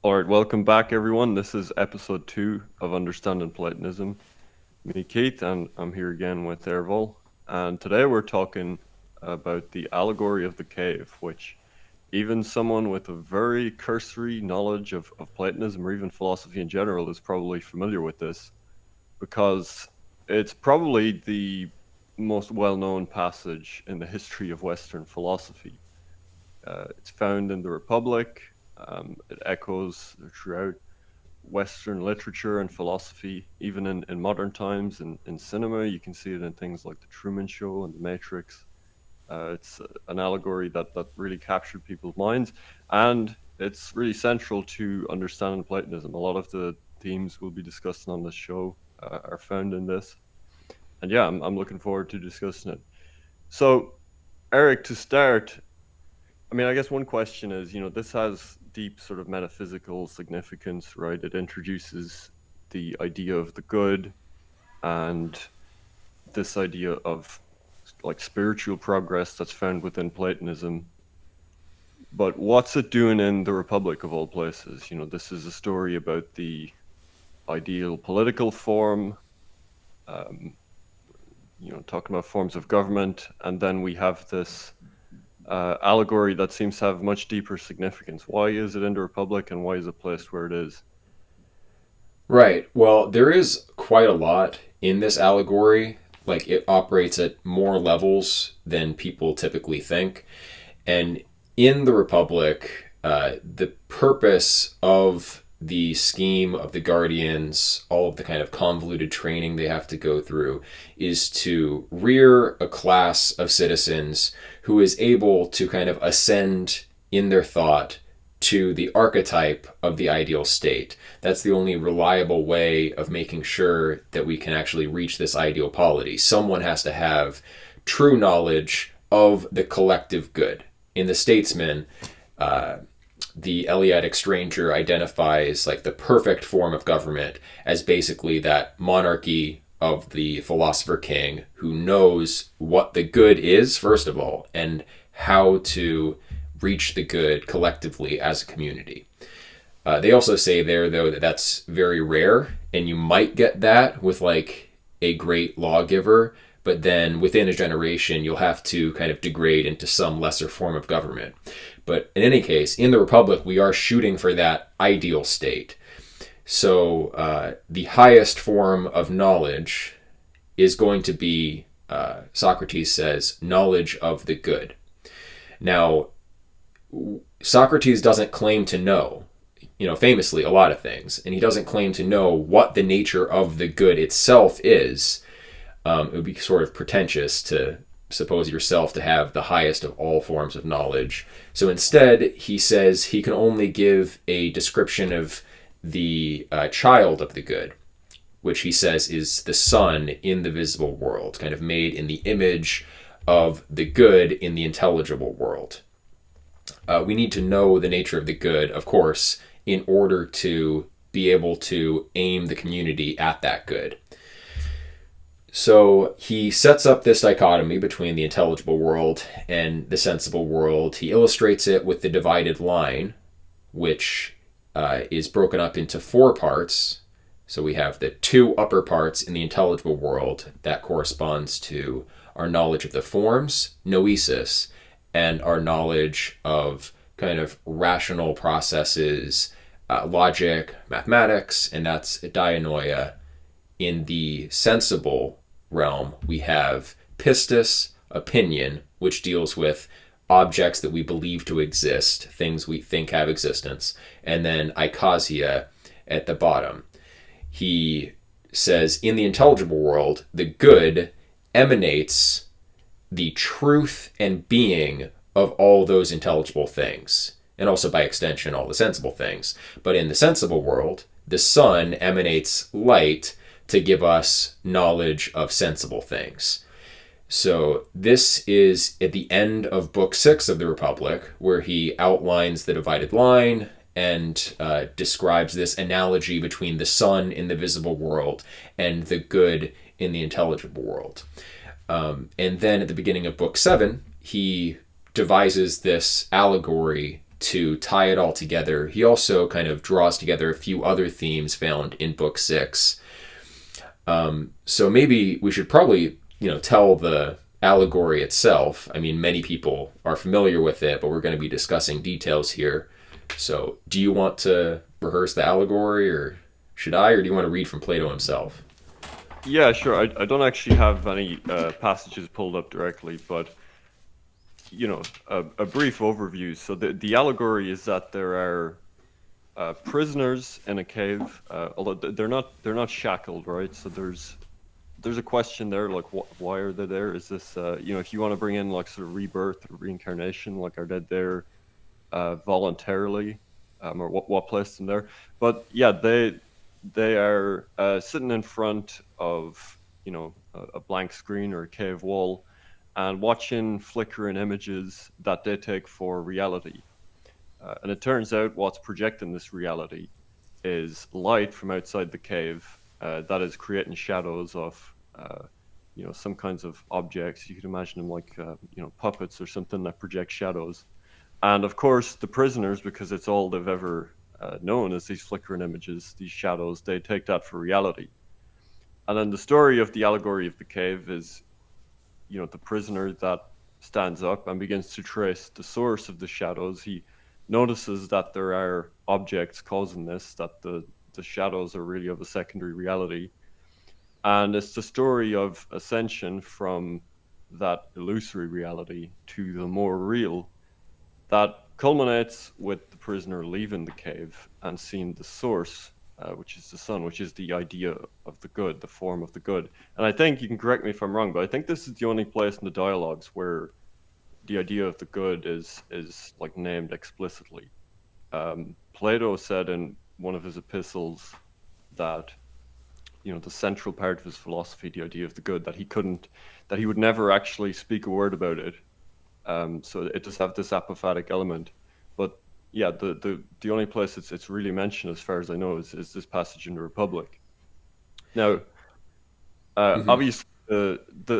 All right, welcome back, everyone. This is episode 2 of Understanding Platonism. Me, Keith, and I'm here again with Ervol. And today we're talking about the allegory of the cave, which even someone with a very cursory knowledge of Platonism or even philosophy in general is probably familiar with this because it's probably the most well known passage in the history of Western philosophy. It's found in the Republic. It echoes throughout Western literature and philosophy, even in modern times. In cinema, you can see it in things like The Truman Show and The Matrix. It's an allegory that really captured people's minds, and it's really central to understanding Platonism. A lot of the themes we'll be discussing on this show are found in this. And yeah, I'm looking forward to discussing it. So, Eric, to start, I mean, I guess one question is, this has deep sort of metaphysical significance, right? It introduces the idea of the good and this idea of like spiritual progress that's found within Platonism. But what's it doing in the Republic of all places? This is a story about the ideal political form, um, talking about forms of government, and then we have this allegory that seems to have much deeper significance. Why is it in the Republic, and why is it placed where it is? Right. Well, there is quite a lot in this allegory. Like, it operates at more levels than people typically think. And in the Republic, the purpose of the scheme of the Guardians, all of the kind of convoluted training they have to go through, is to rear a class of citizens who is able to kind of ascend in their thought to the archetype of the ideal state. That's the only reliable way of making sure that we can actually reach this ideal polity. Someone has to have true knowledge of the collective good. In the Statesman, the Eleatic stranger identifies like the perfect form of government as basically that monarchy of the philosopher king who knows what the good is, first of all, and how to reach the good collectively as a community. They also say there, though, that that's very rare, and you might get that with like a great lawgiver, but then within a generation, you'll have to kind of degrade into some lesser form of government. But in any case, in the Republic, we are shooting for that ideal state. So the highest form of knowledge is going to be, Socrates says, knowledge of the good. Now, Socrates doesn't claim to know, famously a lot of things, and he doesn't claim to know what the nature of the good itself is. It would be sort of pretentious to suppose yourself to have the highest of all forms of knowledge. So instead, he says he can only give a description of the child of the good, which he says is the sun in the visible world, kind of made in the image of the good in the intelligible world. We need to know the nature of the good, of course, in order to be able to aim the community at that good. So he sets up this dichotomy between the intelligible world and the sensible world. He illustrates it with the divided line, which is broken up into 4 parts. So we have the 2 upper parts in the intelligible world that corresponds to our knowledge of the forms, noesis, and our knowledge of kind of rational processes, logic, mathematics, and that's dianoia. In the sensible realm, we have pistis, opinion, which deals with objects that we believe to exist, things we think have existence, and then eikasia at the bottom. He says in the intelligible world, the good emanates the truth and being of all those intelligible things, and also by extension all the sensible things. But in the sensible world, the sun emanates light to give us knowledge of sensible things. So this is at the end of Book 6 of the Republic, where he outlines the divided line and describes this analogy between the sun in the visible world and the good in the intelligible world. And then at the beginning of Book 7, he devises this allegory to tie it all together, he also kind of draws together a few other themes found in book 6. So maybe we should probably, tell the allegory itself. I mean, many people are familiar with it, but we're going to be discussing details here. So do you want to rehearse the allegory, or should I, or do you want to read from Plato himself? Yeah, sure. I don't actually have any passages pulled up directly, but a brief overview. So the allegory is that there are prisoners in a cave, although they're not shackled, right? So there's a question there, like why are they there? Is this if you want to bring in like sort of rebirth or reincarnation, like are they there voluntarily, or what placed them there? But yeah, they are sitting in front of a blank screen or a cave wall and watching flickering images that they take for reality. And it turns out what's projecting this reality is light from outside the cave that is creating shadows of some kinds of objects. You could imagine them like puppets or something that project shadows. And of course, the prisoners, because it's all they've ever known as these flickering images, these shadows, they take that for reality. And then the story of the allegory of the cave is, the prisoner that stands up and begins to trace the source of the shadows. He notices that there are objects causing this, that the shadows are really of a secondary reality. And it's the story of ascension from that illusory reality to the more real that culminates with the prisoner leaving the cave and seeing the source, which is the sun, which is the idea of the good, the form of the good. And I think you can correct me if I'm wrong, but I think this is the only place in the dialogues where the idea of the good is like named explicitly. Plato said in one of his epistles that the central part of his philosophy, the idea of the good, that he would never actually speak a word about it. So it does have this apophatic element, but yeah, the only place it's really mentioned, as far as I know, is this passage in the Republic. Now, Mm-hmm. obviously,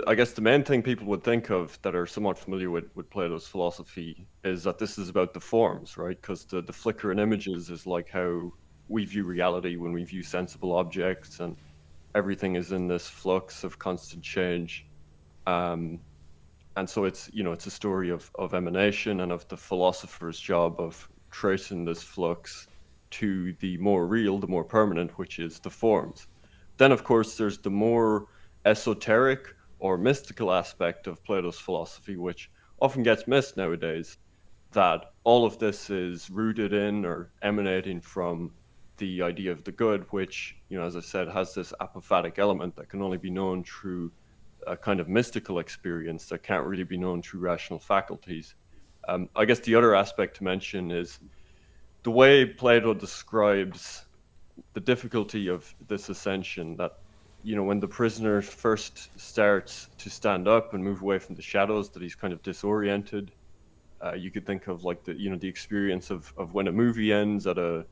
I guess the main thing people would think of that are somewhat familiar with Plato's philosophy is that this is about the forms, right? Because the flickering images is like how we view reality when we view sensible objects, and everything is in this flux of constant change. Um, and so it's a story of emanation and of the philosopher's job of tracing this flux to the more real, the more permanent, which is the forms. Then of course there's the more esoteric or mystical aspect of Plato's philosophy, which often gets missed nowadays, that all of this is rooted in or emanating from the idea of the good, which, as I said, has this apophatic element that can only be known through a kind of mystical experience that can't really be known through rational faculties. I guess the other aspect to mention is the way Plato describes the difficulty of this ascension, that when the prisoner first starts to stand up and move away from the shadows, that he's kind of disoriented. You could think of like the experience of when a movie ends at a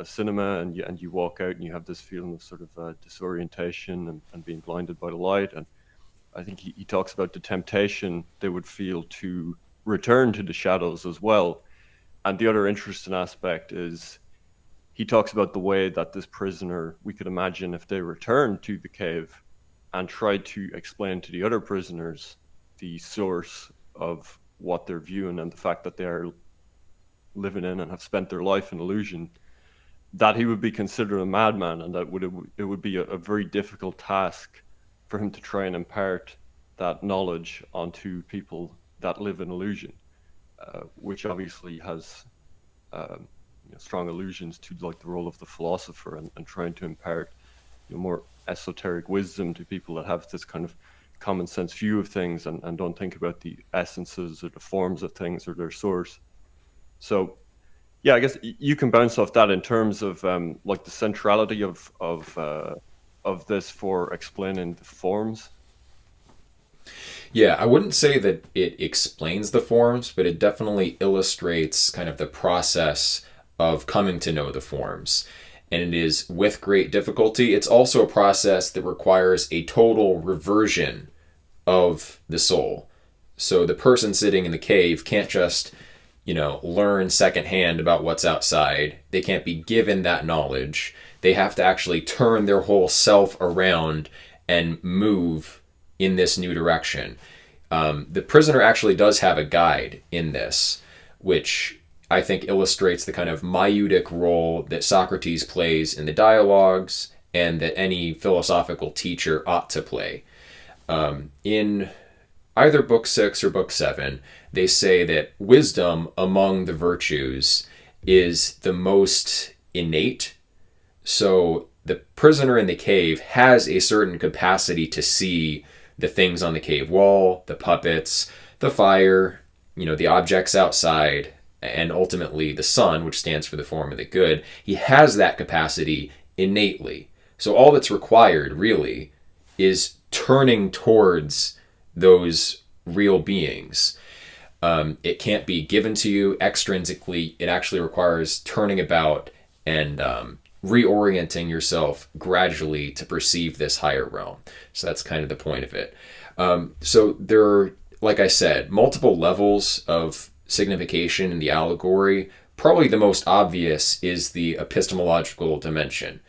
cinema, and you walk out and you have this feeling of sort of disorientation and being blinded by the light. And I think he talks about the temptation they would feel to return to the shadows as well. And the other interesting aspect is he talks about the way that this prisoner, we could imagine if they returned to the cave and tried to explain to the other prisoners the source of what they're viewing and the fact that they are living in and have spent their life in illusion, that he would be considered a madman, and that it would be a very difficult task for him to try and impart that knowledge onto people that live in illusion, which obviously has strong allusions to like the role of the philosopher, and trying to impart more esoteric wisdom to people that have this kind of common sense view of things, and don't think about the essences or the forms of things or their source. So yeah, I guess you can bounce off that in terms of like the centrality of this for explaining the forms. Yeah, I wouldn't say that it explains the forms, but it definitely illustrates kind of the process of coming to know the forms. And it is with great difficulty. It's also a process that requires a total reversion of the soul. So the person sitting in the cave can't just, learn secondhand about what's outside. They can't be given that knowledge. They have to actually turn their whole self around and move in this new direction. The prisoner actually does have a guide in this, which I think illustrates the kind of maieutic role that Socrates plays in the dialogues and that any philosophical teacher ought to play. In either book 6 or book 7, they say that wisdom among the virtues is the most innate. So the prisoner in the cave has a certain capacity to see the things on the cave wall, the puppets, the fire, the objects outside, and ultimately the sun, which stands for the form of the good. He has that capacity innately. So all that's required really is turning towards those real beings. It can't be given to you extrinsically. It actually requires turning about and reorienting yourself gradually to perceive this higher realm. So that's kind of the point of it. So there are, like I said, multiple levels of signification in the allegory. Probably the most obvious is the epistemological dimension.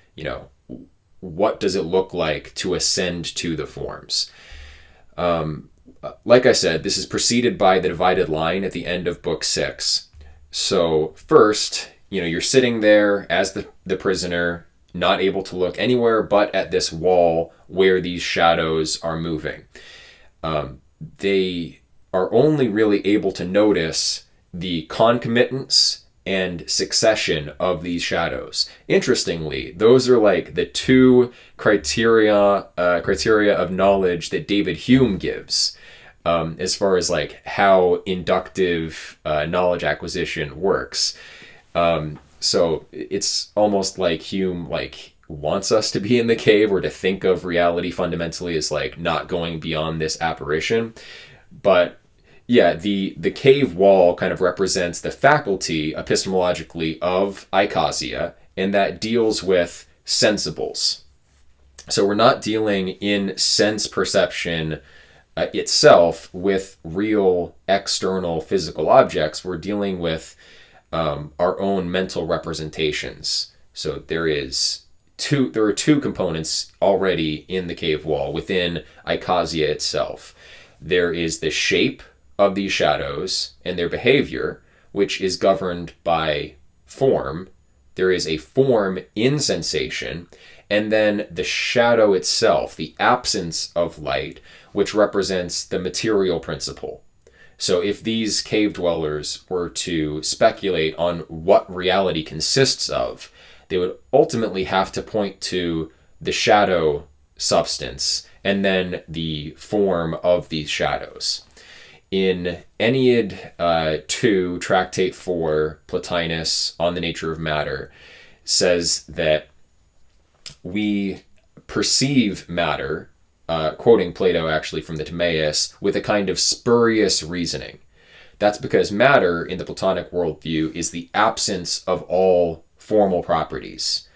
What does it look like to ascend to the forms? Like I said, this is preceded by the divided line at the end of book 6. So first, you're sitting there as the prisoner, not able to look anywhere but at this wall where these shadows are moving. They are only really able to notice the concomitance and succession of these shadows. Interestingly, those are like the two criteria of knowledge that David Hume gives, as far as like how inductive knowledge acquisition works. So it's almost like Hume wants us to be in the cave, or to think of reality fundamentally as not going beyond this apparition. But yeah, the cave wall kind of represents the faculty epistemologically of eikasia, and that deals with sensibles. So we're not dealing in sense perception itself with real external physical objects. We're dealing with our own mental representations. So there are two components already in the cave wall within eikasia itself. There is the shape of these shadows and their behavior, which is governed by form. There is a form in sensation, and then the shadow itself, the absence of light, which represents the material principle. So if these cave dwellers were to speculate on what reality consists of, they would ultimately have to point to the shadow substance and then the form of these shadows. In Ennead 2, Tractate 4, Plotinus on the nature of matter says that we perceive matter, quoting Plato actually from the Timaeus, with a kind of spurious reasoning. That's because matter in the Platonic worldview is the absence of all formal properties.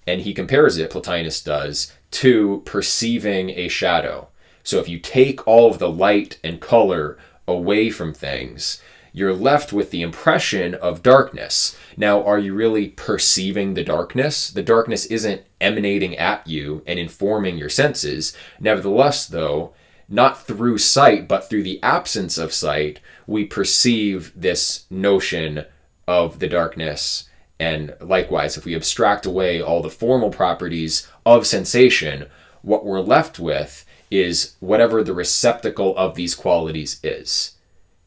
And he compares it, Plotinus does, to perceiving a shadow. So if you take all of the light and color away from things, you're left with the impression of darkness. Now, are you really perceiving the darkness? The darkness isn't emanating at you and informing your senses. Nevertheless, though, not through sight, but through the absence of sight, we perceive this notion of the darkness. And likewise, if we abstract away all the formal properties of sensation, what we're left with is whatever the receptacle of these qualities is.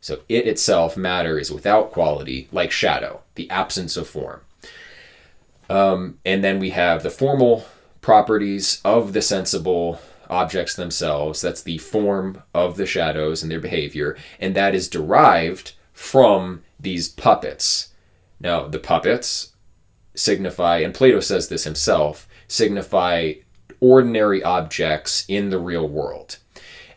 So it itself, matter, is without quality, like shadow, the absence of form. And then we have the formal properties of the sensible objects themselves. That's the form of the shadows and their behavior. And that is derived from these puppets. Now, the puppets signify, and Plato says this himself, signify ordinary objects in the real world.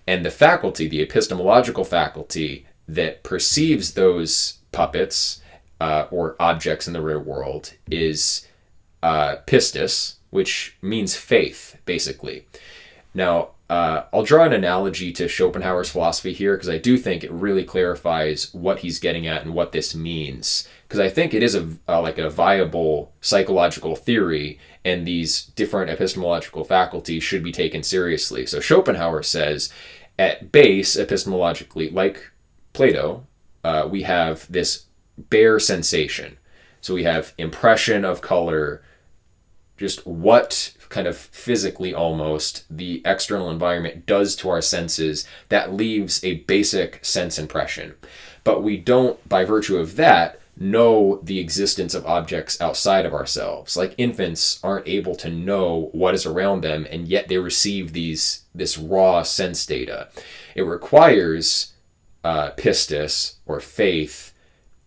And the faculty, the epistemological faculty that perceives those puppets or objects in the real world is pistis, which means faith, basically. Now, I'll draw an analogy to Schopenhauer's philosophy here because I do think it really clarifies what he's getting at and what this means. Because I think it is like a viable psychological theory, and these different epistemological faculties should be taken seriously. So Schopenhauer says, at base, epistemologically, like Plato, we have this bare sensation. So we have impression of color, just what kind of physically almost the external environment does to our senses that leaves a basic sense impression. But we don't, by virtue of that, know the existence of objects outside of ourselves. Like infants aren't able to know what is around them, and yet they receive this raw sense data. It requires pistis, or faith,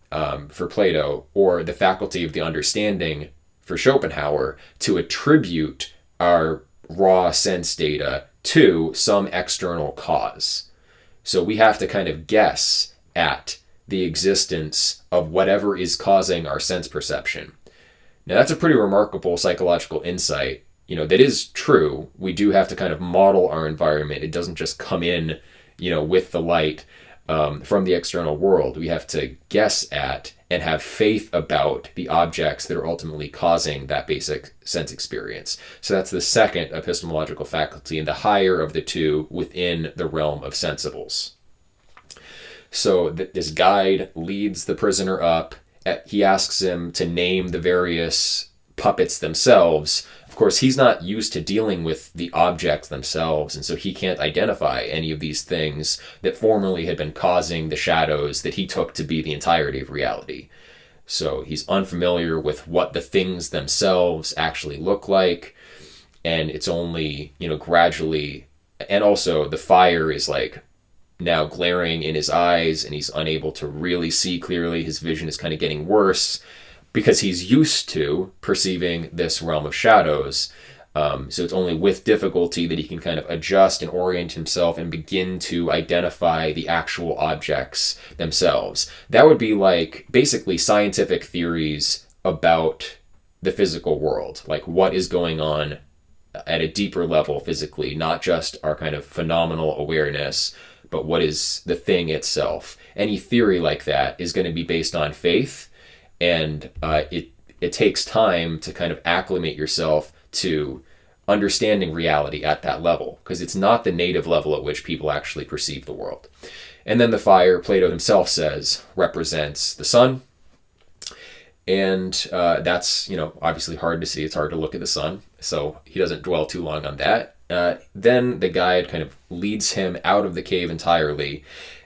for Plato, or the faculty of the understanding for Schopenhauer, to attribute our raw sense data to some external cause. So we have to kind of guess at the existence of whatever is causing our sense perception. Now that's a pretty remarkable psychological insight. That is true. We do have to kind of model our environment. It doesn't just come in, with the light from the external world. We have to guess at and have faith about the objects that are ultimately causing that basic sense experience. So that's the second epistemological faculty, and the higher of the two within the realm of sensibles. So this guide leads the prisoner up. He asks him to name the various puppets themselves. Of course, he's not used to dealing with the objects themselves, and so he can't identify any of these things that formerly had been causing the shadows that he took to be the entirety of reality. So he's unfamiliar with what the things themselves actually look like, and it's only, gradually, and also the fire is like now glaring in his eyes, and he's unable to really see clearly. His vision is kind of getting worse, because he's used to perceiving this realm of shadows. So it's only with difficulty that he can kind of adjust and orient himself and begin to identify the actual objects themselves. That would be like basically scientific theories about the physical world, like what is going on at a deeper level physically, not just our kind of phenomenal awareness, but what is the thing itself. Any theory like that is going to be based on faith, and it takes time to kind of acclimate yourself to understanding reality at that level, because it's not the native level at which people actually perceive the world. And then the fire, Plato himself says, represents the sun. And that's, obviously hard to see. It's hard to look at the sun, so he doesn't dwell too long on that. Then the guide kind of leads him out of the cave entirely,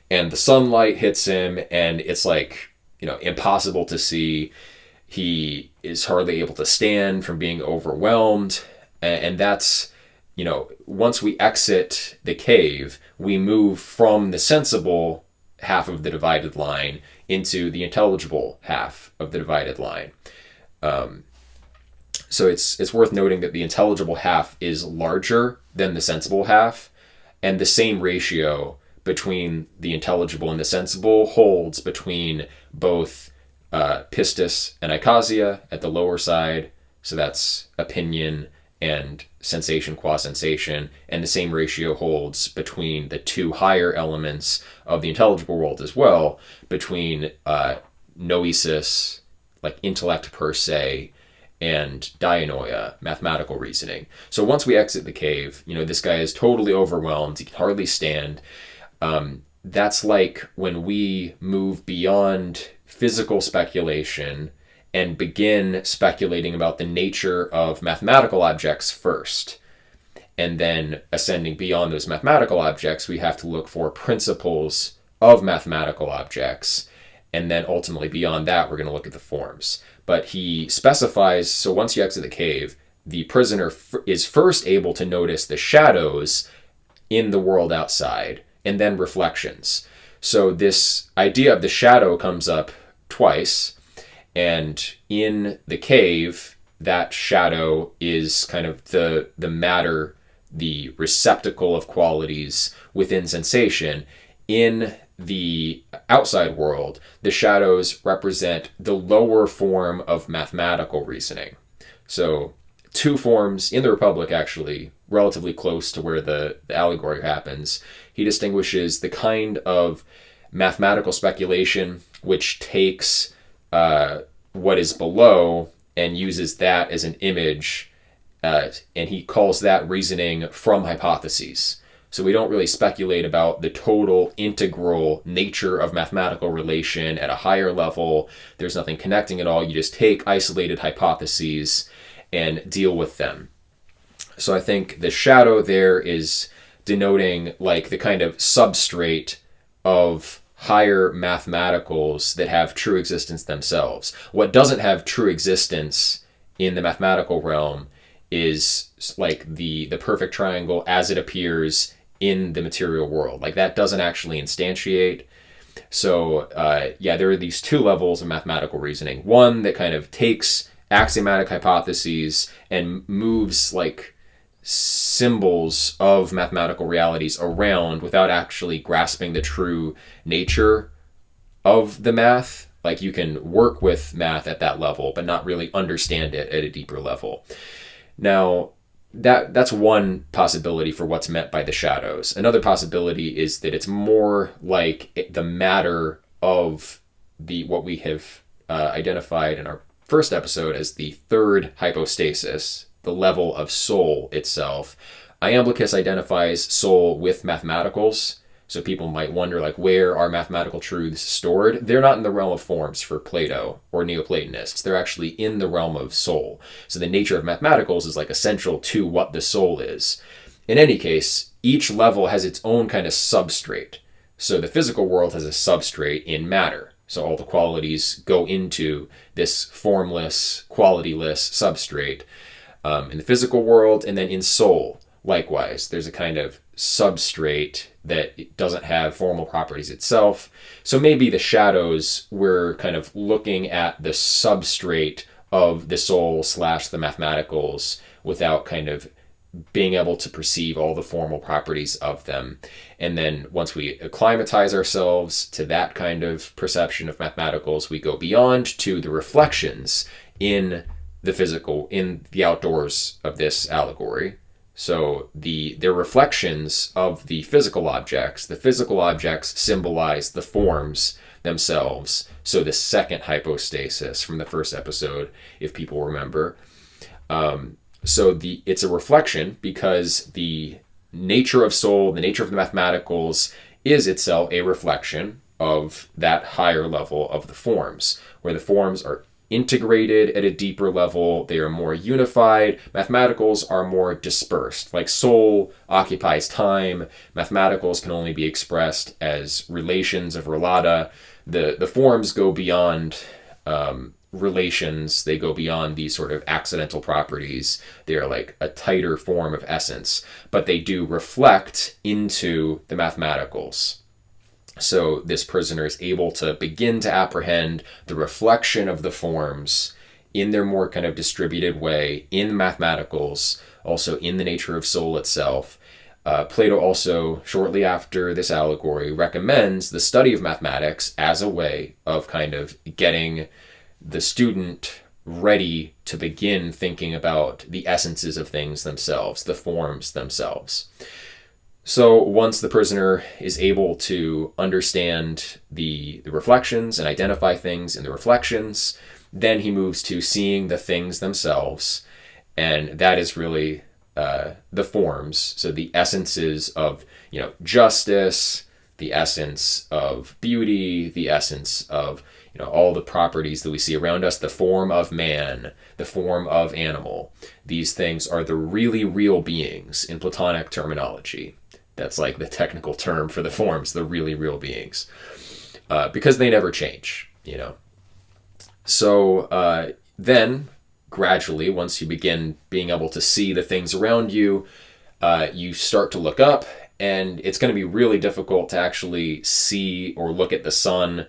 and the sunlight hits him, and it's like, impossible to see. He is hardly able to stand from being overwhelmed. And that's, once we exit the cave, we move from the sensible half of the divided line into the intelligible half of the divided line. So it's worth noting that the intelligible half is larger than the sensible half, and the same ratio between the intelligible and the sensible holds between both pistis and eikasia at the lower side, so that's opinion and sensation qua sensation, and the same ratio holds between the two higher elements of the intelligible world as well, between noesis, like intellect per se, and dianoia, mathematical reasoning. So once we exit the cave, this guy is totally overwhelmed, he can hardly stand. That's like when we move beyond physical speculation and begin speculating about the nature of mathematical objects first. And then ascending beyond those mathematical objects, we have to look for principles of mathematical objects. And then ultimately beyond that, we're going to look at the forms. But he specifies, so once you exit the cave, the prisoner is first able to notice the shadows in the world outside, and then reflections. So this idea of the shadow comes up twice, and in the cave, that shadow is kind of the matter, the receptacle of qualities within sensation. In the outside world, the shadows represent the lower form of mathematical reasoning. So two forms in the Republic, actually, relatively close to where the allegory happens. He distinguishes the kind of mathematical speculation which takes what is below and uses that as an image, and he calls that reasoning from hypotheses. So we don't really speculate about the total integral nature of mathematical relation at a higher level. There's nothing connecting at all. You just take isolated hypotheses and deal with them. So I think the shadow there is denoting like the kind of substrate of higher mathematicals that have true existence themselves. What doesn't have true existence in the mathematical realm is like the perfect triangle as it appears in the material world. Like that doesn't actually instantiate. So there are these two levels of mathematical reasoning. One that kind of takes axiomatic hypotheses and moves like symbols of mathematical realities around without actually grasping the true nature of the math. Like you can work with math at that level, but not really understand it at a deeper level. Now, that's one possibility for what's meant by the shadows. Another possibility is that it's more like the matter of what we have identified in our first episode as the third hypostasis, the level of soul itself. Iamblichus identifies soul with mathematicals. So people might wonder, like, where are mathematical truths stored? They're not in the realm of forms for Plato or Neoplatonists. They're actually in the realm of soul. So the nature of mathematicals is like essential to what the soul is. In any case, each level has its own kind of substrate. So the physical world has a substrate in matter. So all the qualities go into this formless, qualityless substrate in the physical world, and then in soul. Likewise, there's a kind of substrate that doesn't have formal properties itself. So maybe the shadows, we're kind of looking at the substrate of the soul / the mathematicals without kind of being able to perceive all the formal properties of them. And then once we acclimatize ourselves to that kind of perception of mathematicals, we go beyond to the reflections in the physical, in the outdoors of this allegory. So they're reflections of the physical objects. The physical objects symbolize the forms themselves. So the second hypostasis from the first episode, if people remember. It's a reflection because the nature of soul, the nature of the mathematicals is itself a reflection of that higher level of the forms, where the forms are integrated at a deeper level. They are more unified. Mathematicals are more dispersed. Like soul occupies time. Mathematicals can only be expressed as relations of relata. The forms go beyond relations. They go beyond these sort of accidental properties. They are like a tighter form of essence, but they do reflect into the mathematicals. So this prisoner is able to begin to apprehend the reflection of the forms in their more kind of distributed way in mathematicals, also in the nature of soul itself. Plato also, shortly after this allegory, recommends the study of mathematics as a way of kind of getting the student ready to begin thinking about the essences of things themselves, the forms themselves. So once the prisoner is able to understand the reflections and identify things in the reflections, then he moves to seeing the things themselves. And that is really the forms. So the essences of, justice, the essence of beauty, the essence of, all the properties that we see around us, the form of man, the form of animal. These things are the really real beings in Platonic terminology. That's like the technical term for the forms, the really real beings, because they never change, So then, gradually, once you begin being able to see the things around you, you start to look up, and it's going to be really difficult to actually see or look at the sun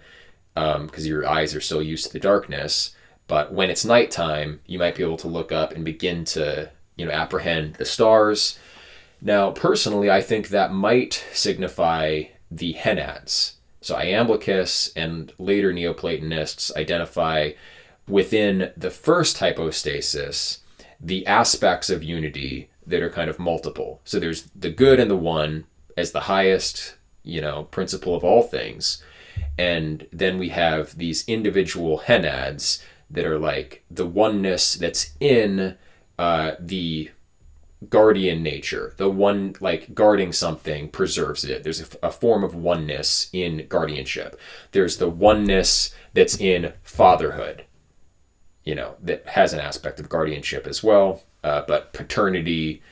because your eyes are so used to the darkness. But when it's nighttime, you might be able to look up and begin to, apprehend the stars. Now, personally, I think that might signify the henads. So Iamblichus and later Neoplatonists identify within the first hypostasis the aspects of unity that are kind of multiple. So there's the good and the one as the highest, principle of all things. And then we have these individual henads that are like the oneness that's in the guardian nature. The one, like guarding something preserves it. There's a form of oneness in guardianship. There's the oneness that's in fatherhood, that has an aspect of guardianship as well. But paternity,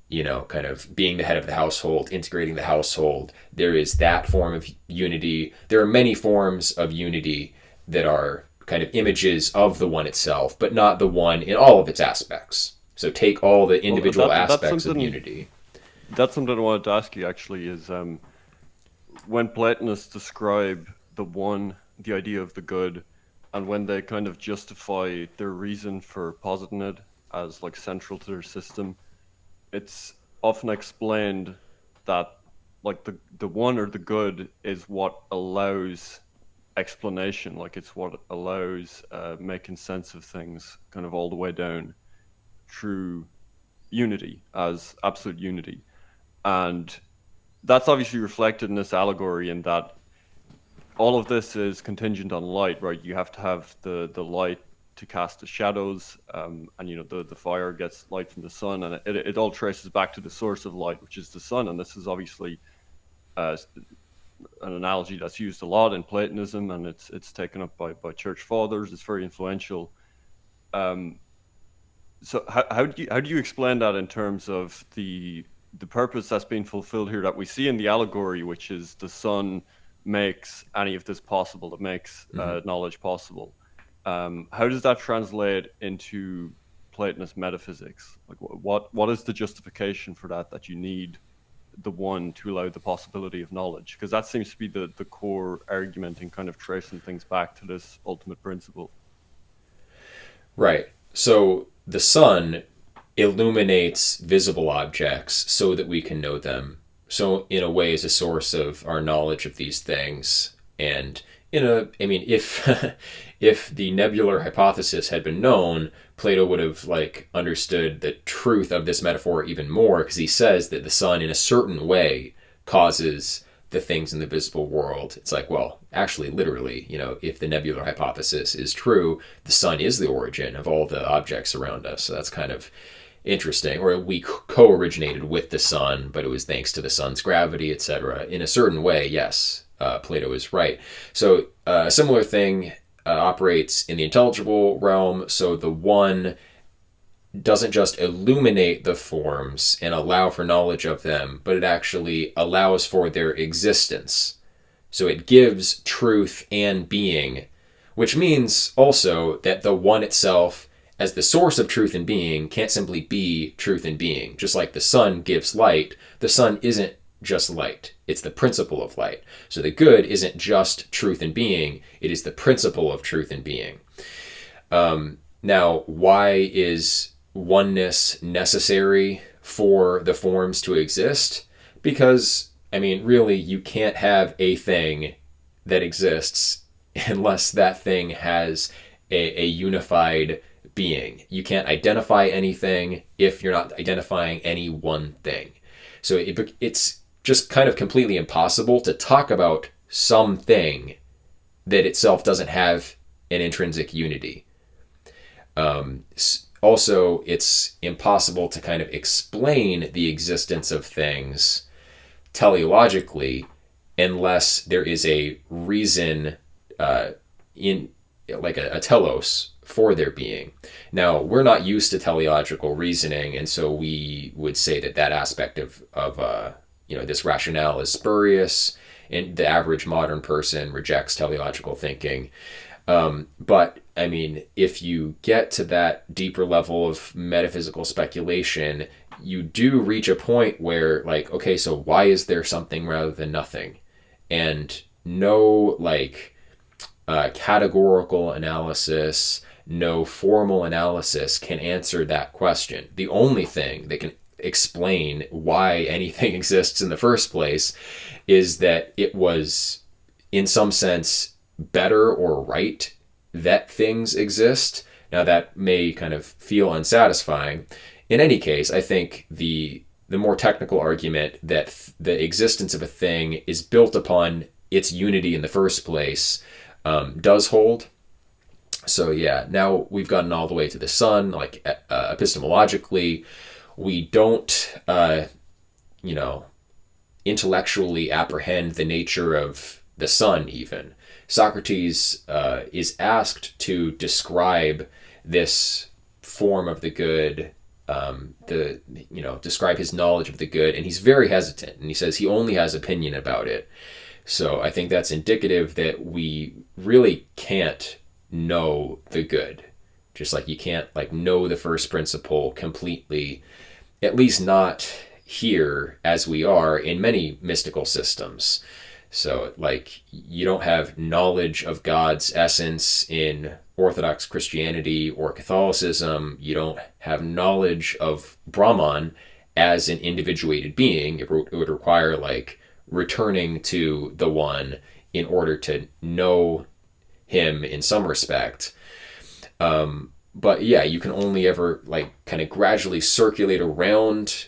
kind of being the head of the household, integrating the household, there is that form of unity. There are many forms of unity that are kind of images of the one itself, but not the one in all of its aspects. So take all the individual aspects of unity. That's something I wanted to ask you actually is when Platonists describe the one, the idea of the good, and when they kind of justify their reason for positing it as like central to their system, it's often explained that like the one or the good is what allows explanation, like it's what allows making sense of things kind of all the way down through unity as absolute unity. And that's obviously reflected in this allegory in that all of this is contingent on light, right? You have to have the light to cast the shadows, and the fire gets light from the sun, and it all traces back to the source of light, which is the sun. And this is obviously an analogy that's used a lot in Platonism, and it's taken up by church fathers. It's very influential. So how do you explain that in terms of the purpose that's being fulfilled here that we see in the allegory, which is the sun makes any of this possible, it makes knowledge possible. How does that translate into Platonist metaphysics? Like what is the justification for that you need the one to allow the possibility of knowledge? Because that seems to be the core argument in kind of tracing things back to this ultimate principle. Right. So the sun illuminates visible objects so that we can know them. So in a way is a source of our knowledge of these things. And if if the nebular hypothesis had been known, Plato would have understood the truth of this metaphor even more, because he says that the sun in a certain way causes the things in the visible world. It's like, well, actually, literally, if the nebular hypothesis is true, the sun is the origin of all the objects around us. So that's kind of interesting. Or we co-originated with the sun, but it was thanks to the sun's gravity, etc. In a certain way, yes, Plato is right. So a similar thing operates in the intelligible realm. So the one doesn't just illuminate the forms and allow for knowledge of them, but it actually allows for their existence. So it gives truth and being, which means also that the one itself, as the source of truth and being, can't simply be truth and being. Just like the sun gives light, the sun isn't just light. It's the principle of light. So the good isn't just truth and being, it is the principle of truth and being. Now, why is oneness necessary for the forms to exist? Because, really, you can't have a thing that exists unless that thing has a unified being. You can't identify anything if you're not identifying any one thing. So it's just kind of completely impossible to talk about something that itself doesn't have an intrinsic unity. Also, it's impossible to kind of explain the existence of things teleologically unless there is a reason in a telos for their being. Now, we're not used to teleological reasoning, and so we would say that aspect of this rationale is spurious, and the average modern person rejects teleological thinking. But if you get to that deeper level of metaphysical speculation, you do reach a point where, okay, so why is there something rather than nothing? And no, categorical analysis, no formal analysis can answer that question. The only thing that can explain why anything exists in the first place is that it was, in some sense, better or right that things exist Now that may kind of feel unsatisfying. In any case, I think the more technical argument that the existence of a thing is built upon its unity in the first place does hold. So yeah, now we've gotten all the way to the sun. Like epistemologically, we don't, intellectually apprehend the nature of the sun. Even Socrates is asked to describe this form of the good, describe his knowledge of the good, and he's very hesitant, and he says he only has opinion about it. So I think that's indicative that we really can't know the good. Just like you can't know the first principle completely, at least not here as we are in many mystical systems. So you don't have knowledge of God's essence in Orthodox Christianity or Catholicism. You don't have knowledge of Brahman as an individuated being. It would require returning to the one in order to know him in some respect. But yeah, you can only ever kind of gradually circulate around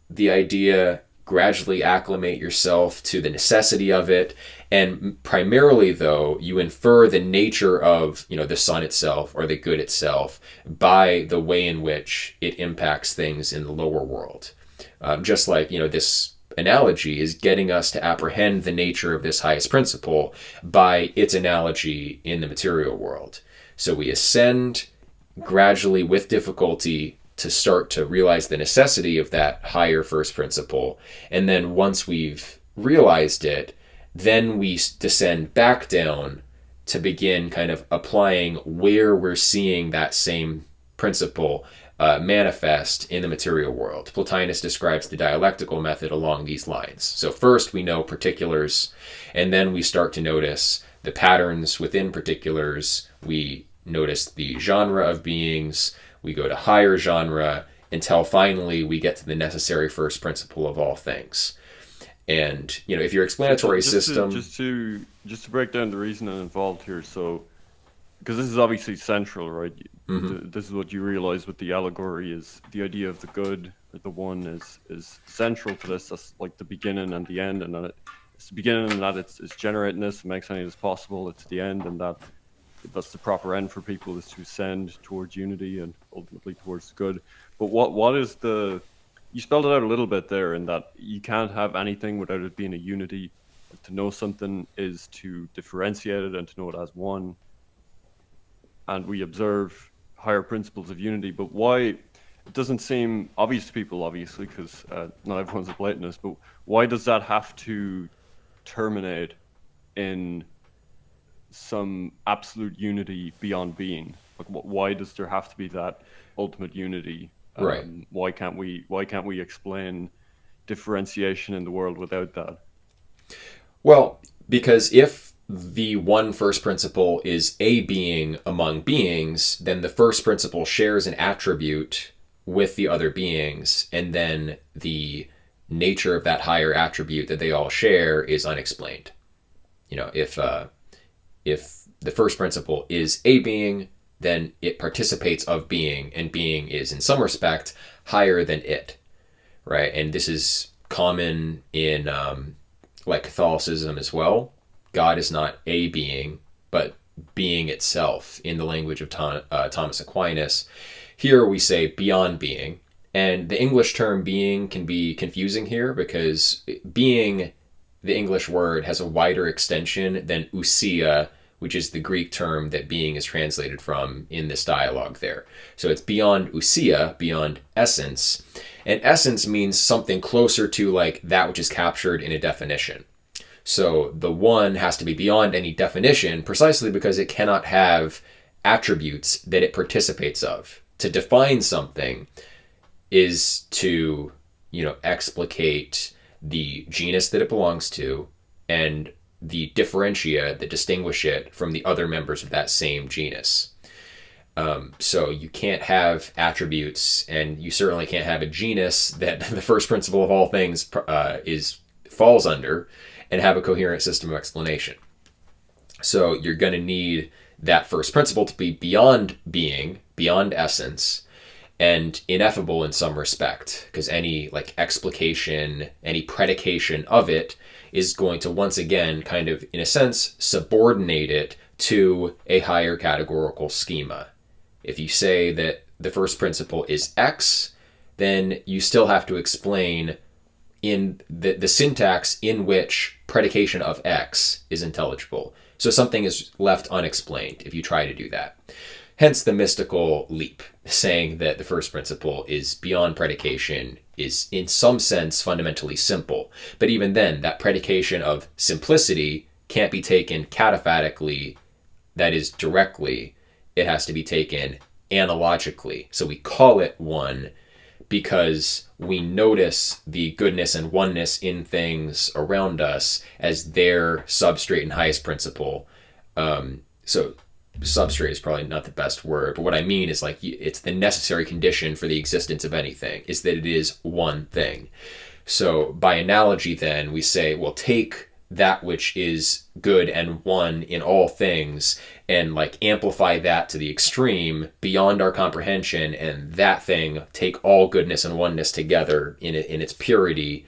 the idea, gradually acclimate yourself to the necessity of it, and primarily though you infer the nature of the sun itself or the good itself by the way in which it impacts things in the lower world. Just like this analogy is getting us to apprehend the nature of this highest principle by its analogy in the material world. So we ascend gradually with difficulty to start to realize the necessity of that higher first principle. And then once we've realized it, then we descend back down to begin kind of applying where we're seeing that same principle manifest in the material world. Plotinus describes the dialectical method along these lines. So first we know particulars, and then we start to notice the patterns within particulars. We notice the genre of beings. We go to higher genre until finally we get to the necessary first principle of all things. And if your explanatory system, just to break down the reasoning involved here, so because this is obviously central, right? Mm-hmm. This is what you realize with the allegory, is the idea of the good or the one is central to this. That's like the beginning and the end, and that it's the beginning and that it's generating this, it makes any of this possible. It's the end, and that's the proper end for people, is to ascend towards unity and ultimately towards good. But what is the? You spelled it out a little bit there, in that you can't have anything without it being a unity. To know something is to differentiate it and to know it as one. And we observe higher principles of unity, but why? It doesn't seem obvious to people, obviously, because not everyone's a Platonist, but why does that have to terminate in some absolute unity beyond being? Why does there have to be that ultimate unity? Right. Why can't we explain differentiation in the world without that? Well, because if the one first principle is a being among beings, then the first principle shares an attribute with the other beings, and then the nature of that higher attribute that they all share is unexplained. If the first principle is a being, then it participates of being, and being is in some respect higher than it, right? And this is common in Catholicism as well. God is not a being, but being itself, in the language of Thomas Aquinas. Here we say beyond being. And the English term being can be confusing here, because being, the English word, has a wider extension than ousia, which is the Greek term that being is translated from in this dialogue there. So it's beyond ousia, beyond essence. And essence means something closer to that which is captured in a definition. So the one has to be beyond any definition, precisely because it cannot have attributes that it participates of. To define something is to, explicate the genus that it belongs to and the differentia that distinguish it from the other members of that same genus. So you can't have attributes, and you certainly can't have a genus that the first principle of all things falls under, and have a coherent system of explanation. So you're going to need that first principle to be beyond being, beyond essence, and ineffable in some respect, because any like explication, any predication of it is going to once again kind of, in a sense, subordinate it to a higher categorical schema. If you say that the first principle is X, then you still have to explain in the syntax in which predication of X is intelligible. So something is left unexplained if you try to do that. Hence the mystical leap, saying that the first principle is beyond predication is in some sense fundamentally simple. But even then, that predication of simplicity can't be taken cataphatically, that is directly. It has to be taken analogically. So we call it one because we notice the goodness and oneness in things around us as their substrate and highest principle. So substrate is probably not the best word, but what I mean is like it's the necessary condition for the existence of anything, is that it is one thing. So by analogy then, we say, well, take that which is good and one in all things and like amplify that to the extreme beyond our comprehension, and that thing take all goodness and oneness together in its purity,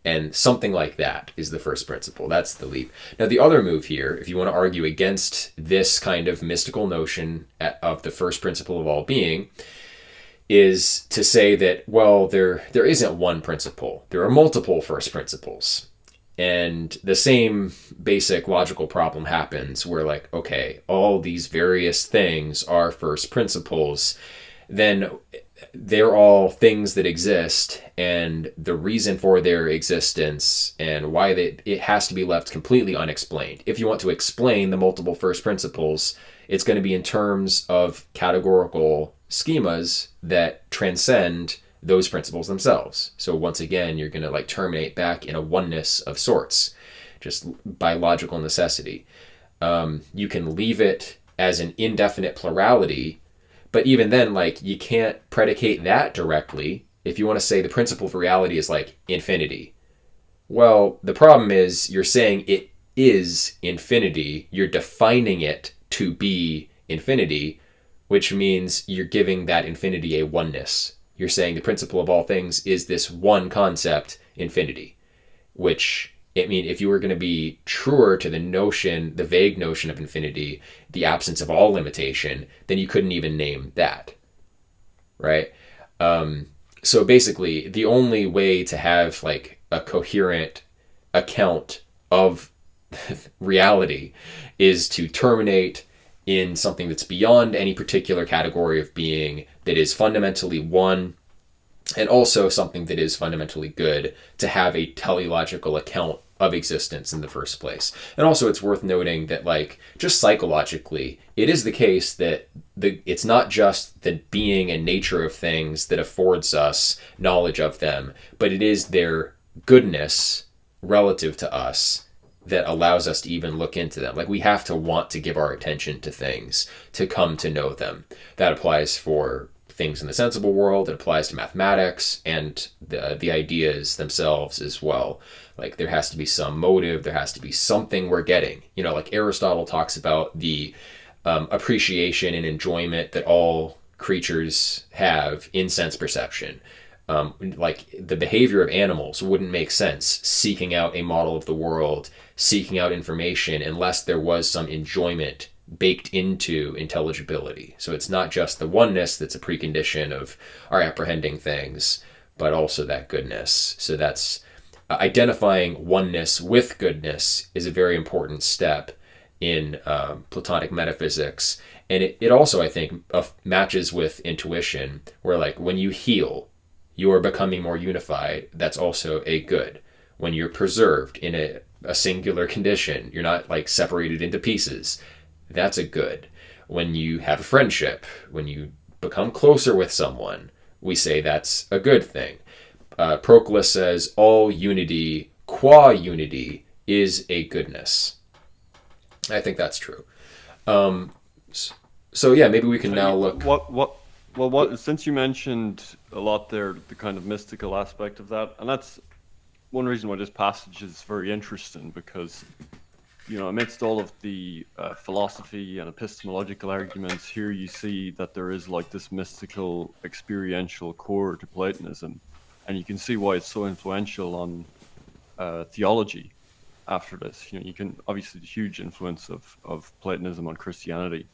and something like that is the first principle. That's the leap. Now the other move here, if you want to argue against this kind of mystical notion of the first principle of all being, is to say that, well, there isn't one principle. There are multiple first principles. And the same basic logical problem happens where like, okay, all these various things are first principles, then they're all things that exist, and the reason for their existence and why it has to be left completely unexplained. If you want to explain the multiple first principles, it's going to be in terms of categorical schemas that transcend those principles themselves. So once again, you're going to like terminate back in a oneness of sorts, just by logical necessity. You can leave it as an indefinite plurality, but even then, like, you can't predicate that directly. If you want to say the principle of reality is like infinity, well, the problem is you're saying it is infinity. You're defining it to be infinity, which means you're giving that infinity a oneness. You're saying the principle of all things is this one concept, infinity, which, I mean, if you were going to be truer to the notion, the vague notion of infinity, the absence of all limitation, then you couldn't even name that, right? So basically, the only way to have like a coherent account of reality is to terminate in something that's beyond any particular category of being, that is fundamentally one, and also something that is fundamentally good, to have a teleological account of existence in the first place. And also it's worth noting that, like, just psychologically, it is the case that it's not just the being and nature of things that affords us knowledge of them, but it is their goodness relative to us that allows us to even look into them. Like, we have to want to give our attention to things to come to know them. That applies for things in the sensible world. It applies to mathematics and the ideas themselves as well. Like, there has to be some motive. There has to be something we're getting. You know, like Aristotle talks about the appreciation and enjoyment that all creatures have in sense perception. Like, the behavior of animals wouldn't make sense seeking out a model of the world, seeking out information, unless there was some enjoyment baked into intelligibility. So it's not just the oneness that's a precondition of our apprehending things, but also that goodness. So that's identifying oneness with goodness is a very important step in Platonic metaphysics. And it also, I think, matches with intuition, where, like, when you heal, you are becoming more unified. That's also a good. When you're preserved in a singular condition, you're not like separated into pieces. That's a good. When you have a friendship, when you become closer with someone, we say that's a good thing. Proclus says all unity qua unity is a goodness. I think that's true. So yeah, maybe we can now look. What? Since you mentioned a lot there, the kind of mystical aspect of that, and that's one reason why this passage is very interesting, because amidst all of the philosophy and epistemological arguments, here you see that there is like this mystical experiential core to Platonism, and you can see why it's so influential on theology after this. You can obviously the huge influence of Platonism on Christianity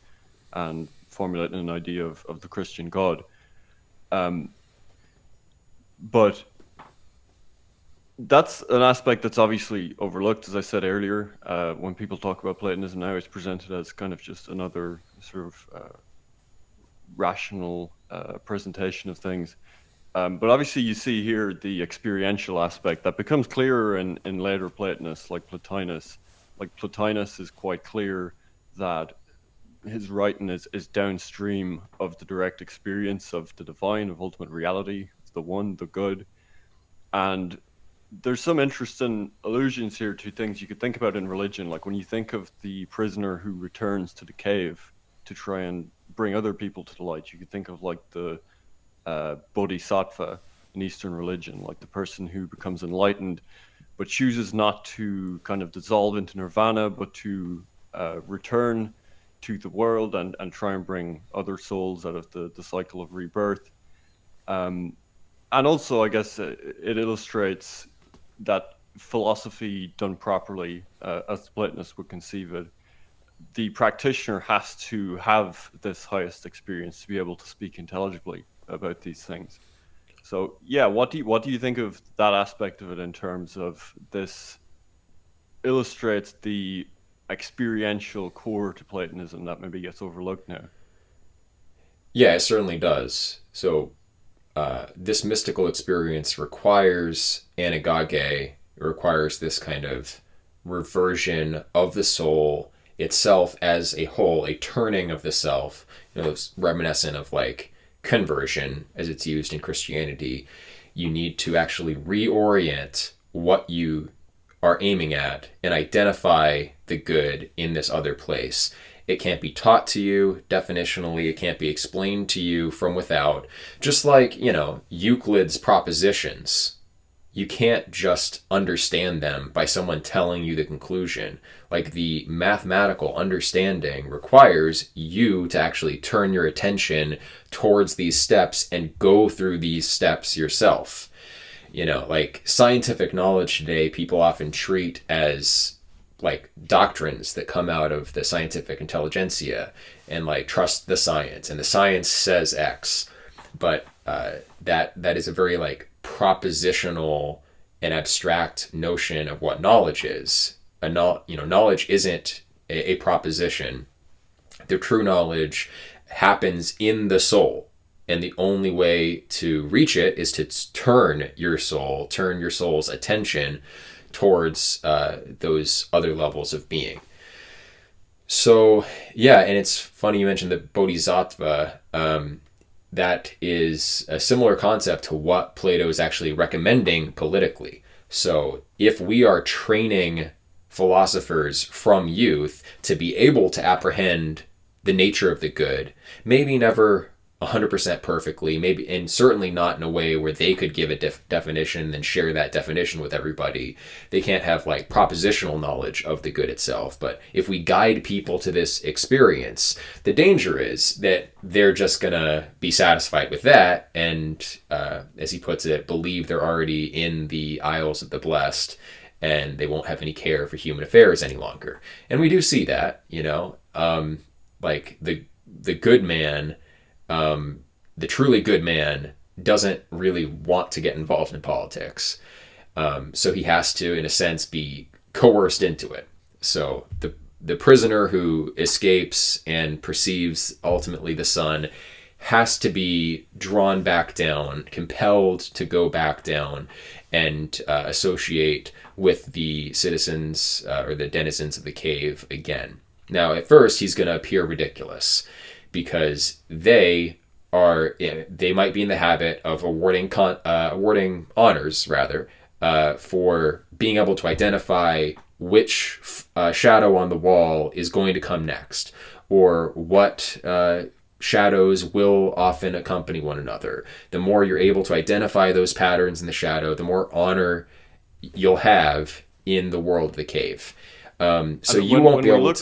and formulating an idea of the Christian God. Um, but that's an aspect that's obviously overlooked, as I said earlier. When people talk about Platonism now, it's presented as kind of just another sort of rational presentation of things. But obviously, you see here the experiential aspect that becomes clearer in later Platonists, like Plotinus. Like Plotinus is quite clear that his writing is downstream of the direct experience of the divine, of ultimate reality, the one, the good. And there's some interesting allusions here to things you could think about in religion. Like when you think of the prisoner who returns to the cave to try and bring other people to the light, you could think of like the bodhisattva in Eastern religion, like the person who becomes enlightened but chooses not to kind of dissolve into nirvana, but to return to the world and try and bring other souls out of the cycle of rebirth. And also, I guess it illustrates that philosophy done properly, as the Platonists would conceive it, the practitioner has to have this highest experience to be able to speak intelligibly about these things. So, yeah, what do you think of that aspect of it in terms of this illustrates the experiential core to Platonism that maybe gets overlooked now? Yeah, it certainly does. So this mystical experience requires anagoge. It requires this kind of reversion of the soul itself as a whole, a turning of the self. It's reminiscent of like conversion as it's used in Christianity. You need to actually reorient what you are aiming at and identify the good in this other place. It can't be taught to you definitionally. It can't be explained to you from without. Just like, Euclid's propositions. You can't just understand them by someone telling you the conclusion. Like the mathematical understanding requires you to actually turn your attention towards these steps and go through these steps yourself. Like scientific knowledge today, people often treat as like doctrines that come out of the scientific intelligentsia and like trust the science and the science says X. But that is a very like propositional and abstract notion of what knowledge is. Knowledge isn't a proposition. The true knowledge happens in the soul. And the only way to reach it is to turn your soul's attention towards those other levels of being. So, yeah, and it's funny you mentioned the bodhisattva. That is a similar concept to what Plato is actually recommending politically. So if we are training philosophers from youth to be able to apprehend the nature of the good, maybe never 100% perfectly, maybe, and certainly not in a way where they could give a definition and share that definition with everybody. They can't have like propositional knowledge of the good itself. But if we guide people to this experience, the danger is that they're just gonna be satisfied with that and, as he puts it, believe they're already in the Isles of the Blessed and they won't have any care for human affairs any longer. And we do see that, like the good man. The truly good man doesn't really want to get involved in politics. So he has to, in a sense, be coerced into it. So the prisoner who escapes and perceives ultimately the sun has to be drawn back down, compelled to go back down and associate with the citizens or the denizens of the cave again. Now, at first, he's going to appear ridiculous, because they might be in the habit of awarding honors for being able to identify which shadow on the wall is going to come next, or what shadows will often accompany one another. The more you're able to identify those patterns in the shadow, the more honor you'll have in the world of the cave. So And you won't be when we able look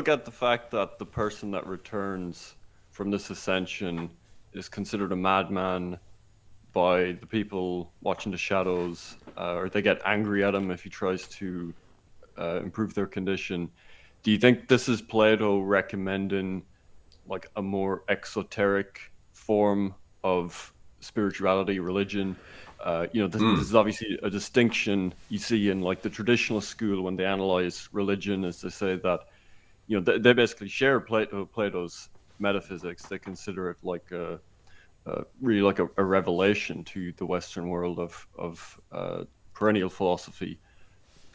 to. at the fact that the person that returns from this ascension is considered a madman by the people watching the shadows, or they get angry at him if he tries to improve their condition. Do you think this is Plato recommending like a more exoteric form of spirituality, religion? This is obviously a distinction you see in like the traditional school when they analyze religion, is to say that they basically share Plato's metaphysics. They consider it like really like a revelation to the Western world of perennial philosophy.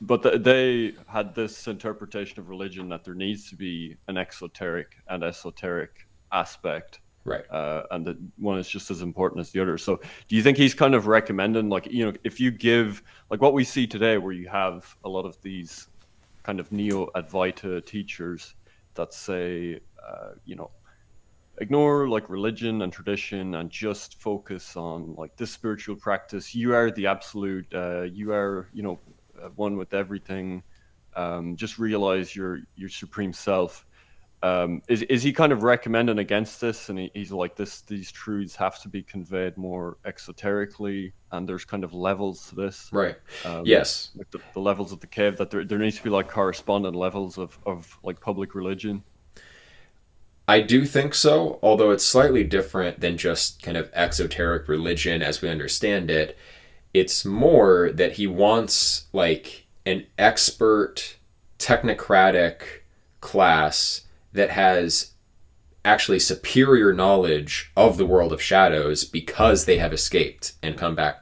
But they had this interpretation of religion that there needs to be an exoteric and esoteric aspect, Right. and that one is just as important as the other. So, do you think he's kind of recommending, like, if you give, like what we see today, where you have a lot of these kind of neo Advaita teachers that say, ignore like religion and tradition and just focus on like this spiritual practice. You are the absolute. You are, one with everything. Just realize your supreme self. Is he kind of recommending against this? And he's like, these truths have to be conveyed more exoterically, and there's kind of levels to this. Right. Um, Yes. like the levels of the cave, that there needs to be like corresponding levels of like public religion. I do think so, although it's slightly different than just kind of exoteric religion as we understand it. It's more that he wants like an expert, technocratic class that has actually superior knowledge of the world of shadows because they have escaped and come back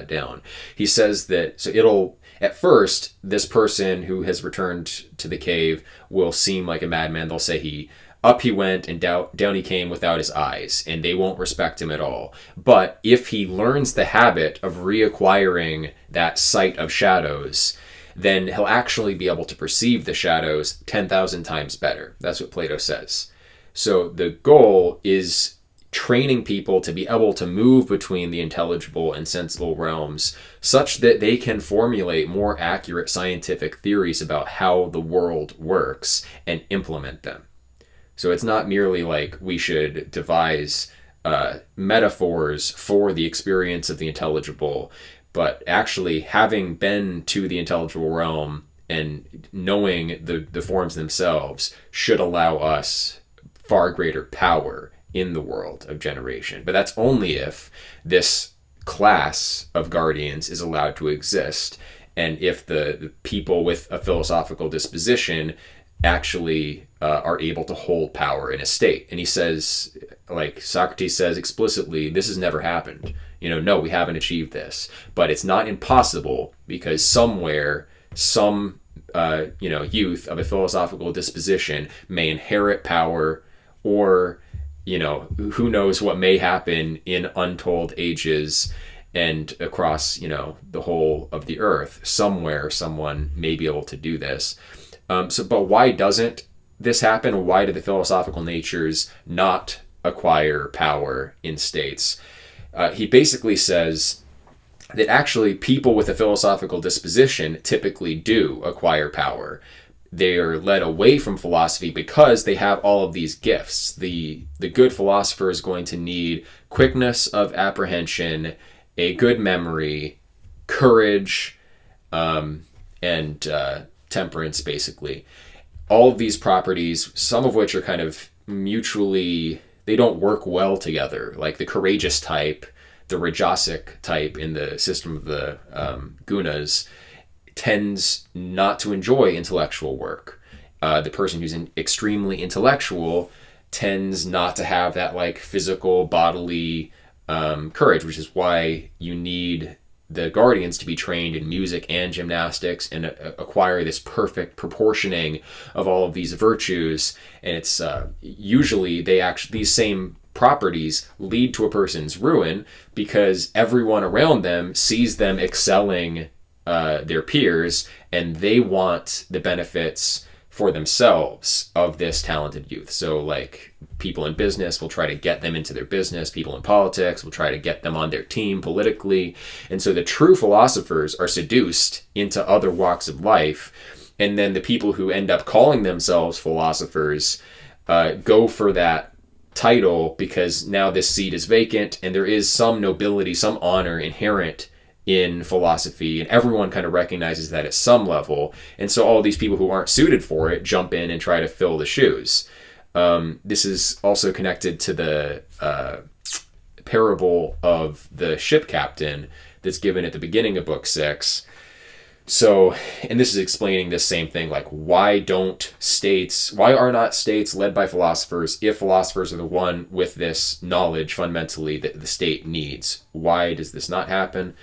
down. He says that, so it'll, at first, this person who has returned to the cave will seem like a madman. They'll say up he went and down he came without his eyes, and they won't respect him at all. But if he learns the habit of reacquiring that sight of shadows, then he'll actually be able to perceive the shadows 10,000 times better. That's what Plato says. So the goal is training people to be able to move between the intelligible and sensible realms such that they can formulate more accurate scientific theories about how the world works and implement them. So it's not merely like we should devise metaphors for the experience of the intelligible, but actually having been to the intelligible realm and knowing the forms themselves should allow us far greater power in the world of generation. But that's only if this class of guardians is allowed to exist, and if the people with a philosophical disposition actually are able to hold power in a state. And he says, like Socrates says explicitly, this has never happened. No, we haven't achieved this. But it's not impossible, because somewhere, some youth of a philosophical disposition may inherit power, or who knows what may happen in untold ages and across the whole of the earth. Somewhere someone may be able to do this. But why doesn't this happen? Why do the philosophical natures not acquire power in states? He basically says that actually people with a philosophical disposition typically do acquire power. They are led away from philosophy because they have all of these gifts. The good philosopher is going to need quickness of apprehension, a good memory, courage, and temperance, basically. All of these properties, some of which are kind of mutually, they don't work well together. Like the courageous type, the rajasic type in the system of the gunas, tends not to enjoy intellectual work. The person who's extremely intellectual tends not to have that like physical, bodily courage, which is why you need the guardians to be trained in music and gymnastics and acquire this perfect proportioning of all of these virtues. And it's usually these same properties lead to a person's ruin, because everyone around them sees them excelling their peers, and they want the benefits for themselves of this talented youth. So like people in business will try to get them into their business, people in politics will try to get them on their team politically. And so the true philosophers are seduced into other walks of life, And then the people who end up calling themselves philosophers go for that title because now this seat is vacant and there is some nobility, some honor inherent in philosophy, and everyone kind of recognizes that at some level. And so all these people who aren't suited for it jump in and try to fill the shoes. This is also connected to the parable of the ship captain that's given at the beginning of book 6. So, and this is explaining this same thing, like why are not states led by philosophers if philosophers are the one with this knowledge fundamentally that the state needs? Why does this not happen?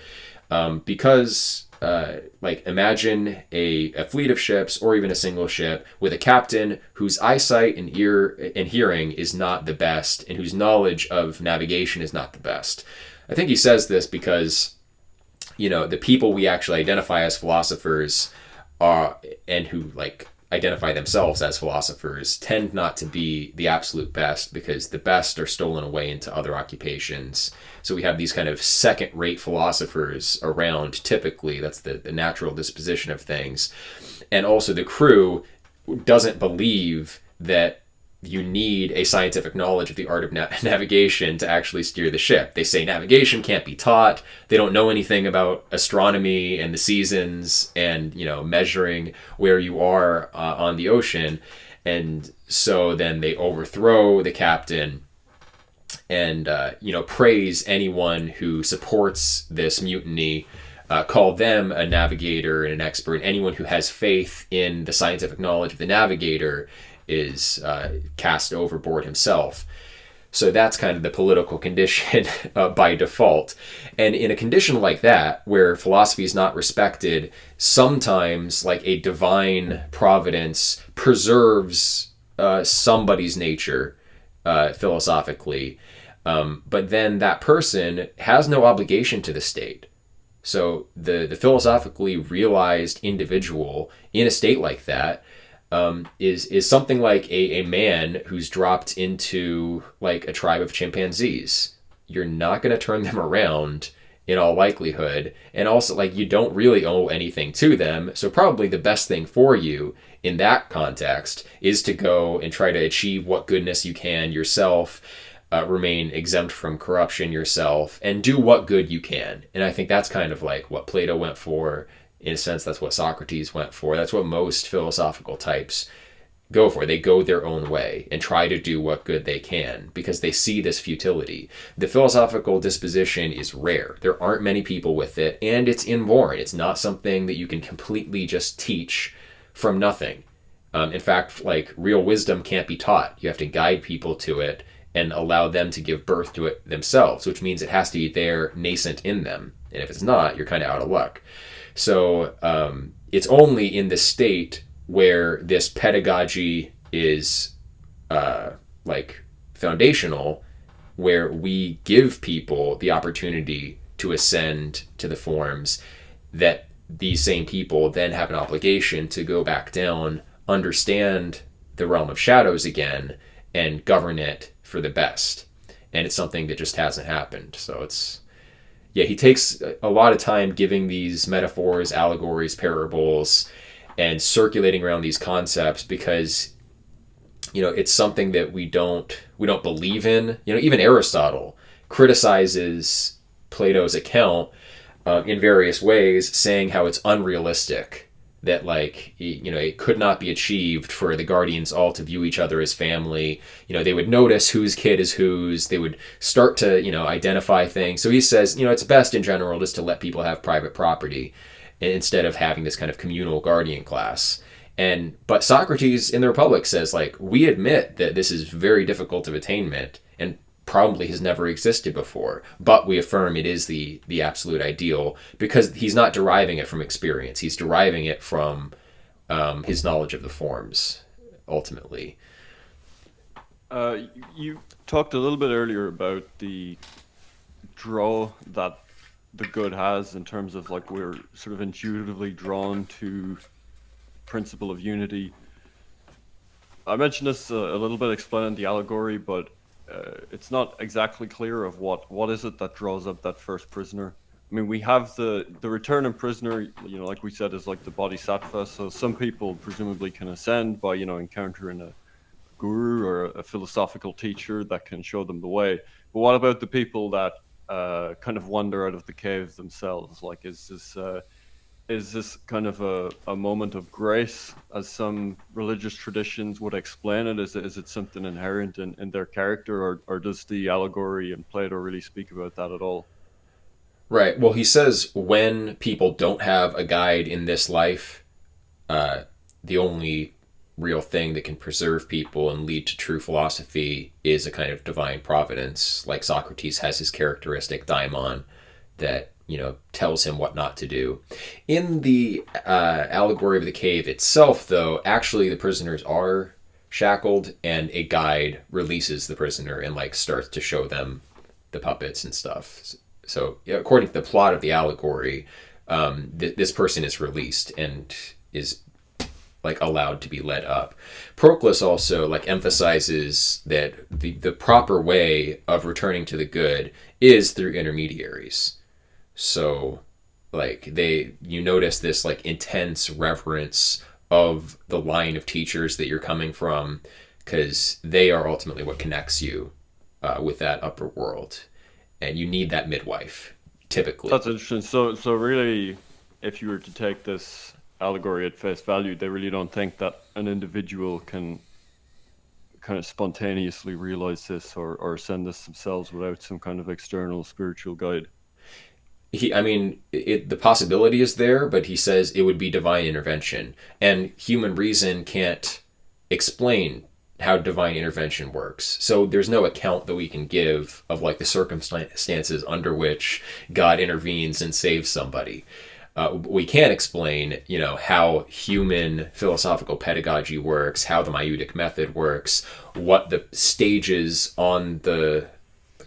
Because like imagine a fleet of ships or even a single ship with a captain whose eyesight and ear and hearing is not the best and whose knowledge of navigation is not the best. I think he says this because the people we actually identify as philosophers and who like identify themselves as philosophers tend not to be the absolute best because the best are stolen away into other occupations. So we have these kind of second-rate philosophers around typically. That's the natural disposition of things. And also the crew doesn't believe that you need a scientific knowledge of the art of navigation to actually steer the ship. They say navigation can't be taught. They don't know anything about astronomy and the seasons and, measuring where you are on the ocean. And so then they overthrow the captain and, praise anyone who supports this mutiny, call them a navigator and an expert. Anyone who has faith in the scientific knowledge of the navigator is cast overboard himself. So that's kind of the political condition by default. And in a condition like that, where philosophy is not respected, sometimes like a divine providence preserves somebody's nature philosophically. But then that person has no obligation to the state. So the philosophically realized individual in a state like that is something like a man who's dropped into like a tribe of chimpanzees. You're not going to turn them around in all likelihood. And also like you don't really owe anything to them. So probably the best thing for you in that context is to go and try to achieve what goodness you can yourself, remain exempt from corruption yourself, and do what good you can. And I think that's kind of like what Plato went for. In a sense, that's what Socrates went for. That's what most philosophical types go for. They go their own way and try to do what good they can because they see this futility. The philosophical disposition is rare. There aren't many people with it, and it's inborn. It's not something that you can completely just teach from nothing. In fact, like real wisdom can't be taught. You have to guide people to it and allow them to give birth to it themselves, which means it has to be there nascent in them. And if it's not, you're kind of out of luck. So it's only in the state where this pedagogy is like foundational, where we give people the opportunity to ascend to the forms, that these same people then have an obligation to go back down, understand the realm of shadows again, and govern it for the best. And it's something that just hasn't happened. So he takes a lot of time giving these metaphors, allegories, parables, and circulating around these concepts because, it's something that we don't believe in. Even Aristotle criticizes Plato's account in various ways, saying how it's unrealistic, that it could not be achieved for the guardians all to view each other as family. They would notice whose kid is whose. They would start to, identify things. So he says, it's best in general just to let people have private property instead of having this kind of communal guardian class. But Socrates in the Republic says, we admit that this is very difficult of attainment and probably has never existed before, but we affirm it is the absolute ideal because he's not deriving it from experience. He's deriving it from his knowledge of the forms, ultimately. You talked a little bit earlier about the draw that the good has in terms of we're sort of intuitively drawn to principle of unity. I mentioned this a little bit explaining the allegory, but it's not exactly clear of what is it that draws up that first prisoner. I mean, we have the returning prisoner, like we said, is like the bodhisattva. So some people presumably can ascend by, encountering a guru or a philosophical teacher that can show them the way. But what about the people that kind of wander out of the cave themselves? Like, is this kind of a moment of grace, as some religious traditions would explain it? Is it something inherent in their character, or does the allegory in Plato really speak about that at all? Right. Well, he says when people don't have a guide in this life, uh, the only real thing that can preserve people and lead to true philosophy is a kind of divine providence. Like Socrates has his characteristic daimon that tells him what not to do. In the allegory of the cave itself, though, actually the prisoners are shackled, and a guide releases the prisoner and like starts to show them the puppets and stuff. So, yeah, according to the plot of the allegory, this person is released and is like allowed to be led up. Proclus also like emphasizes that the proper way of returning to the good is through intermediaries. So like you notice this like intense reverence of the line of teachers that you're coming from, because they are ultimately what connects you with that upper world, and you need that midwife typically. That's interesting. So really, if you were to take this allegory at face value, they really don't think that an individual can kind of spontaneously realize this, or send this themselves without some kind of external spiritual guide. I mean, the possibility is there, but he says it would be divine intervention, and human reason can't explain how divine intervention works. So there's no account that we can give of like the circumstances under which God intervenes and saves somebody. We can't explain, how human philosophical pedagogy works, how the Maieutic method works, what the stages on the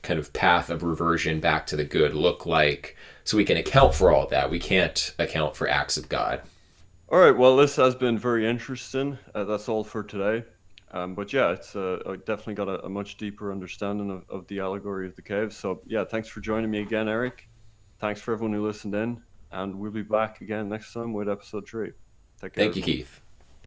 kind of path of reversion back to the good look like. So we can account for all that. We can't account for acts of God. All right. Well, this has been very interesting. That's all for today. But yeah, I definitely got a much deeper understanding of the allegory of the cave. So yeah, thanks for joining me again, Eric. Thanks for everyone who listened in, and we'll be back again next time with episode 3. Take care, Thank you, everyone. Keith.